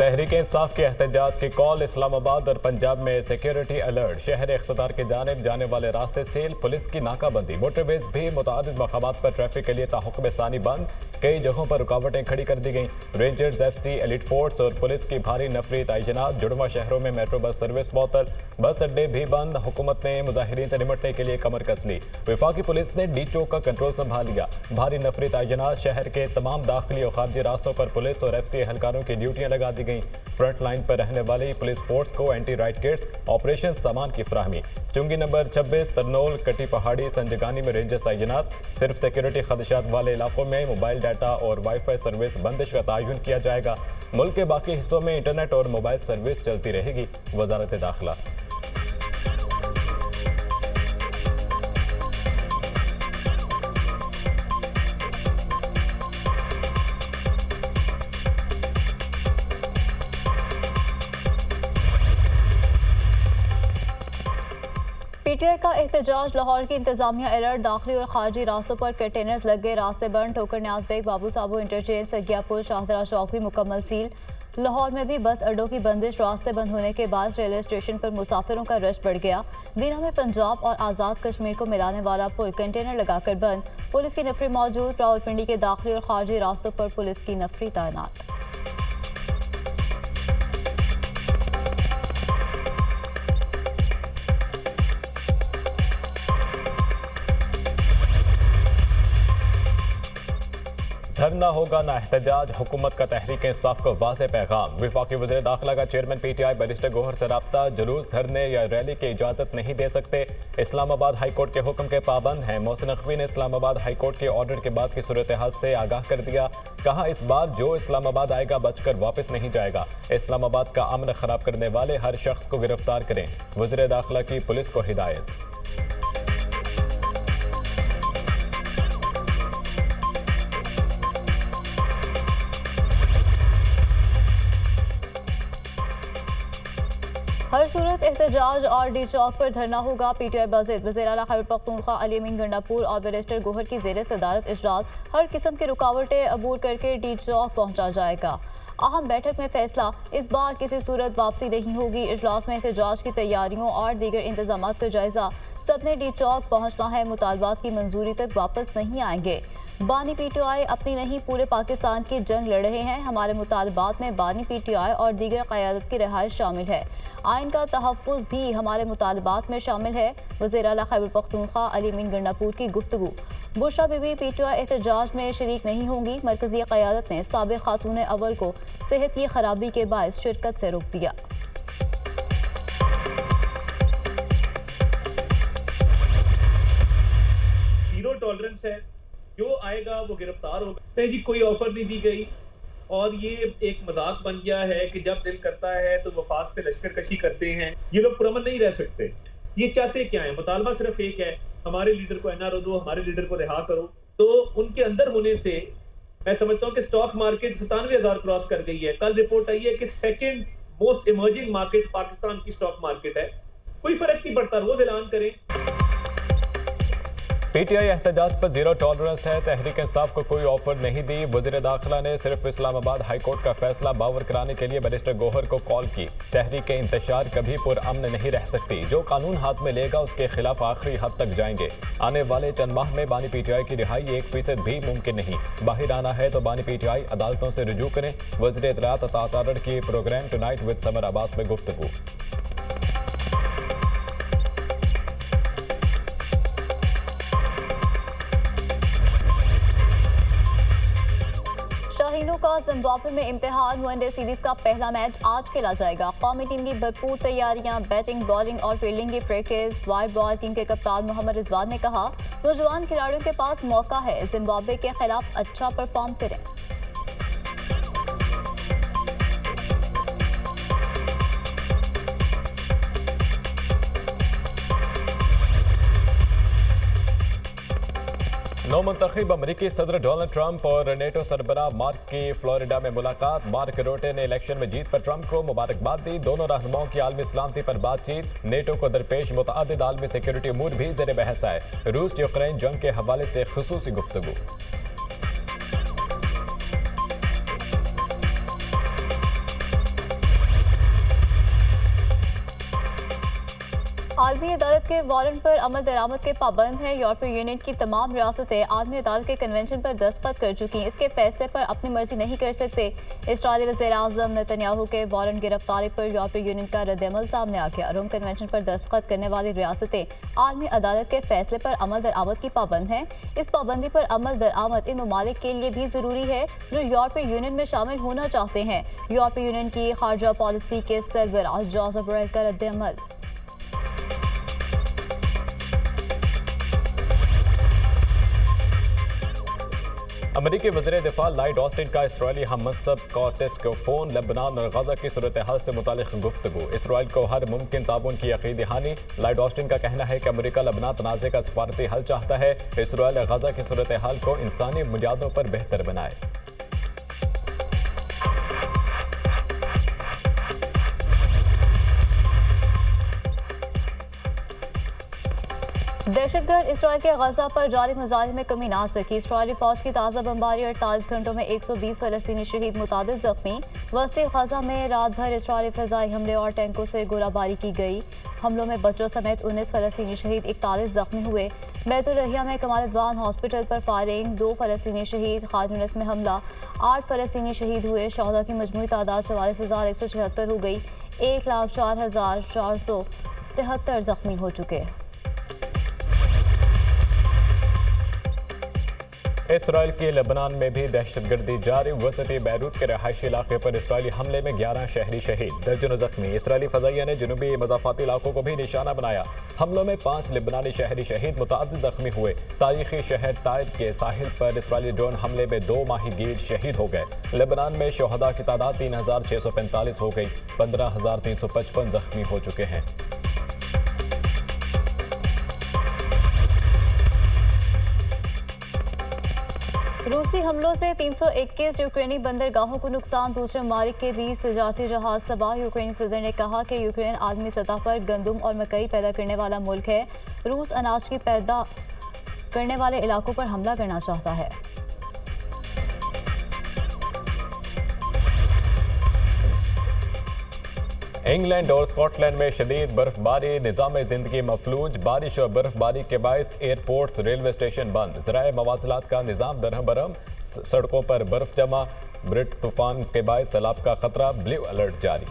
तहरीक इंसाफ के एहतजाज की कॉल। इस्लामाबाद और पंजाब में सिक्योरिटी अलर्ट। शहर इख्तिदार की जानिब जाने वाले रास्ते सील, पुलिस की नाकाबंदी। मोटरवेज भी मुतादिद मकामात पर ट्रैफिक के लिए ताहुक्म सानी बंद। कई जगहों पर रुकावटें खड़ी कर दी गई। रेंजर्स, FC, एलिट फोर्स और पुलिस की भारी नफरी तैनात। जुड़वा शहरों में मेट्रो बस सर्विस मअतल, बस अड्डे भी बंद। हुकूमत ने मुजाहिरीन से निपटने के लिए कमर कस ली। वफाकी पुलिस ने डी चौक का कंट्रोल संभाल लिया। भारी नफरी तैनात। शहर के तमाम दाखिली और खारजी रास्तों पर पुलिस और FC एहलकारों की ड्यूटियां लगा दी गई। फ्रंट लाइन पर रहने वाली पुलिस फोर्स को एंटी राइट किट्स, ऑपरेशन सामान की फराहमी। चुंगी नंबर 26, तरनोल, कटी पहाड़ी, संजगानी में रेंजर्स तैनात। सिर्फ सिक्योरिटी खदशात वाले इलाकों में मोबाइल डाटा और वाईफाई सर्विस बंदिश का तयन किया जाएगा। मुल्क के बाकी हिस्सों में इंटरनेट और मोबाइल सर्विस चलती रहेगी। वजारत दाखिला। PTI का एहतजाज। लाहौर की इंतजामिया अलर्ट। दाखिली और खारजी रास्तों पर कंटेनर्स लग गए, रास्ते बंद। ठोकर न्याज बेग, बाबू साबू इंटरचेंज, सगियापुर, शाहदरा चौक भी मुकम्मल सील। लाहौर में भी बस अड्डों की बंदिश। रास्ते बंद होने के बाद रेलवे स्टेशन पर मुसाफिरों का रश बढ़ गया। दीना में पंजाब और आज़ाद कश्मीर को मिलाने वाला पुल कंटेनर लगाकर बंद। पुलिस की नफरी मौजूद। रावलपिंडी के दाखिली और खारजी रास्तों पर पुलिस की नफरी तैनात। धरना होगा ना एहतजाज। हुकूमत का तहरीक इंसाफ को वाज़ेह पैगाम। वफाकी वज़ीर दाखिला का चेयरमैन PTI बैरिस्टर गौहर से राब्ता। जुलूस, धरने या रैली की इजाज़त नहीं दे सकते। इस्लामाबाद हाई कोर्ट के हुक्म के पाबंद हैं। मोहसिन नकवी ने इस्लामाबाद हाई कोर्ट के ऑर्डर के बाद की सूरत हाल से आगाह कर दिया। कहा, इस बार जो इस्लामाबाद आएगा बचकर वापस नहीं जाएगा। इस्लामाबाद का अमन खराब करने वाले हर शख्स को गिरफ्तार करें। वज़ीर दाखिला की पुलिस को हिदायत। हर सूरत एहतजाज और डी चौक पर धरना होगा। PTI बाज़िद। वज़ीर आला खैबर पख्तूनख्वा अली अमीन गंडापुर और बैरिस्टर गौहर की ज़ेर सदारत इजलास। हर किस्म की रुकावटें अबूर करके डी चौक पहुंचा जाएगा। अहम बैठक में फैसला, इस बार किसी सूरत वापसी नहीं होगी। इजलास में एहतजाज की तैयारियों और दीगर इंतजाम का जायजा। सबने डी चौक पहुंचना है। मुतालबात की मंजूरी तक वापस नहीं आएंगे। बानी PTI अपनी नहीं पूरे पाकिस्तान की जंग लड़ रहे हैं। हमारे मुतालबात में बानी PTI और दीगर क़यादत की रिहाइश शामिल है। आइन का तहफ़्फ़ुज़ भी हमारे मुतालबात में शामिल है। वज़ीर आला खैबर पख्तूनख्वा अली अमीन गंडापुर की गुफ्तगू। बुशरा बीबी PTI एहतजाज में शरीक नहीं होंगी। मरकज़ी क़यादत ने साबिक़ खातून अव्वल को सेहत की खराबी के बायस शिरकत से रोक दिया। जीरो टॉलरेंस है, जो आएगा वो गिरफ्तार होगा। नहीं जी, कोई ऑफर नहीं दी गई और ये एक मजाक बन गया है कि जब दिल करता है तो वफाक पे लश्कर कशी करते हैं। ये लोग पुरअमन नहीं रह सकते। ये चाहते क्या है? मुतालबा सिर्फ एक है, हमारे लीडर को NRO दो, हमारे लीडर को रिहा करो। तो उनके अंदर होने से मैं समझता हूँ कि स्टॉक मार्केट 97,000 क्रॉस कर गई है। कल रिपोर्ट आई है कि second most emerging market Pakistan की स्टॉक मार्केट है। कोई फर्क नहीं पड़ता, रोज ऐलान करें। PTI एहतजाज पर जीरो टॉलरेंस है। तहरीक इंसाफ को कोई ऑफर नहीं दी। वज़ीर दाखिला ने सिर्फ इस्लामाबाद हाई कोर्ट का फैसला बावर कराने के लिए बैरिस्टर गौहर को कॉल की। तहरीक इंतशार कभी पुरअमन नहीं रह सकती। जो कानून हाथ में लेगा उसके खिलाफ आखिरी हद तक जाएंगे। आने वाले चंद माह में बानी PTI की रिहाई 1% भी मुमकिन नहीं। बाहर आना है तो बानी PTI अदालतों से रुजू करें। वज़ीर इत्तलात अता तारड़ की program tonight with Samar Abbas में गुफ्तगू। शाहीनों का जिम्बाब्वे में इम्तिहान। वनडे सीरीज का पहला मैच आज खेला जाएगा। कौमी टीम की भरपूर तैयारियां, बैटिंग, बॉलिंग और फील्डिंग की प्रैक्टिस। वाइड बॉल टीम के कप्तान मोहम्मद रिजवान ने कहा, नौजवान खिलाड़ियों के पास मौका है, जिम्बाब्वे के खिलाफ अच्छा परफॉर्म करें। नौमुंतखब अमरीकी सदर डोनाल्ड ट्रंप और नेटो सरबराह मार्क की फ्लोरिडा में मुलाकात। मार्क रोटे ने इलेक्शन में जीत पर ट्रंप को मुबारकबाद दी। दोनों रहनुमाओं की आलमी सलामती पर बातचीत। नेटो को दरपेश मुतअद्दिद आलमी सिक्योरिटी अमूर भी ज़ेर बहस आए। रूस यूक्रेन जंग के हवाले से खुसूसी गुफ्तगू। आलमी अदालत के वारंट पर अमल दरामद के पाबंद हैं। यूरोपीय यूनियन की तमाम रियासतें आलमी अदालत के कन्वेंशन पर दस्तखत कर चुकी हैं। इसके फैसले पर अपनी मर्जी नहीं कर सकते। इस्राईली वज़ीर-ए-आज़म नेतन्याहू के वारंट गिरफ्तारी पर यूरोपीय यूनियन का रद्द-ए-अमल सामने आ गया। रोम कन्वेंशन पर दस्तखत करने वाली रियासतें आलमी अदालत के फैसले पर अमल दरामद की पाबंद हैं। इस पाबंदी पर अमल दरामद इन ममालिक के लिए भी जरूरी है जो यूरोपीय यूनियन में शामिल होना चाहते हैं। यूरोपीय यूनियन की खारजा पॉलिसी के सरबराह जोसेफ बोरेल का रद्द-ए-अमल। अमरीकी वज़ीर दिफा लॉयड ऑस्टिन का इसराइली हम-मनसब कॉर्टेस को फोन। लेबनान और गजा की सूरत हाल से मुतालिक गुफ्तगू। इसराइल को हर मुमकिन ताउन की यकीन दहानी। लॉयड ऑस्टिन का कहना है कि अमरीका लेबनान तनाज़े का सफारती हल चाहता है। इसराइल गजा की सूरत हाल को इंसानी बुनियादों पर बेहतर बनाए। दहशतगर्द इसराइल के गजा पर जारी मुजाहिदे में कमी ना सकी। इसराइली फौज की ताज़ा बमबारी 48 घंटों में 120 फलस्तीनी शहीद, मुतादिद जख्मी। वस्ती गजा में रात भर इसराइली फ़ज़ाई हमले और टैंकों से गोलाबारी की गई। हमलों में बच्चों समेत 19 फलस्तीनी शहीद, 41 जख्मी हुए। बैतुल-रहिया में कमाल अदवान हॉस्पिटल पर फायरिंग, 2 फलस्तीनी शहीद। खान यूनिस में हमला, 8 फलस्तीनी शहीद हुए। शहदा की मजमूई तादाद 44,176 हो गई। 1,04,473 जख्मी हो चुके। इसराइल की लेबनान में भी दहशतगर्दी जारी। वसती बैरूत के रहायशी इलाके पर इसराइली हमले में 11 शहरी शहीद, दर्जनों जख्मी। इसराइली फजाइया ने जुनूबी मज़ाफ़ाती इलाकों को भी निशाना बनाया। हमलों में 5 लेबनानी शहरी शहीद, मुतादिद जख्मी हुए। तारीखी शहर ताइद के साहिल पर इसराइली ड्रोन हमले में 2 माहीगीर शहीद हो गए। लेबनान में शहदा की तादाद 3,645 हो गई। 15,355 जख्मी हो चुके हैं। रूसी हमलों से 321 यूक्रेनी बंदरगाहों को नुकसान, दूसरे ममालिक के 20 तिजारती जहाज तबाह। यूक्रेनी सदर ने कहा कि यूक्रेन आलमी सतह पर गंदम और मकई पैदा करने वाला मुल्क है। रूस अनाज की पैदा करने वाले इलाकों पर हमला करना चाहता है। इंग्लैंड और स्कॉटलैंड में शदीद बर्फबारी, निज़ाम जिंदगी मफलूज। बारिश और बर्फबारी के बायस एयरपोर्ट्स, रेलवे स्टेशन बंद। ज़राए मवासिलात का निज़ाम दरहम बरहम, सड़कों पर बर्फ जमा। ब्रिट तूफान के बायस सैलाब का खतरा, ब्लू अलर्ट जारी।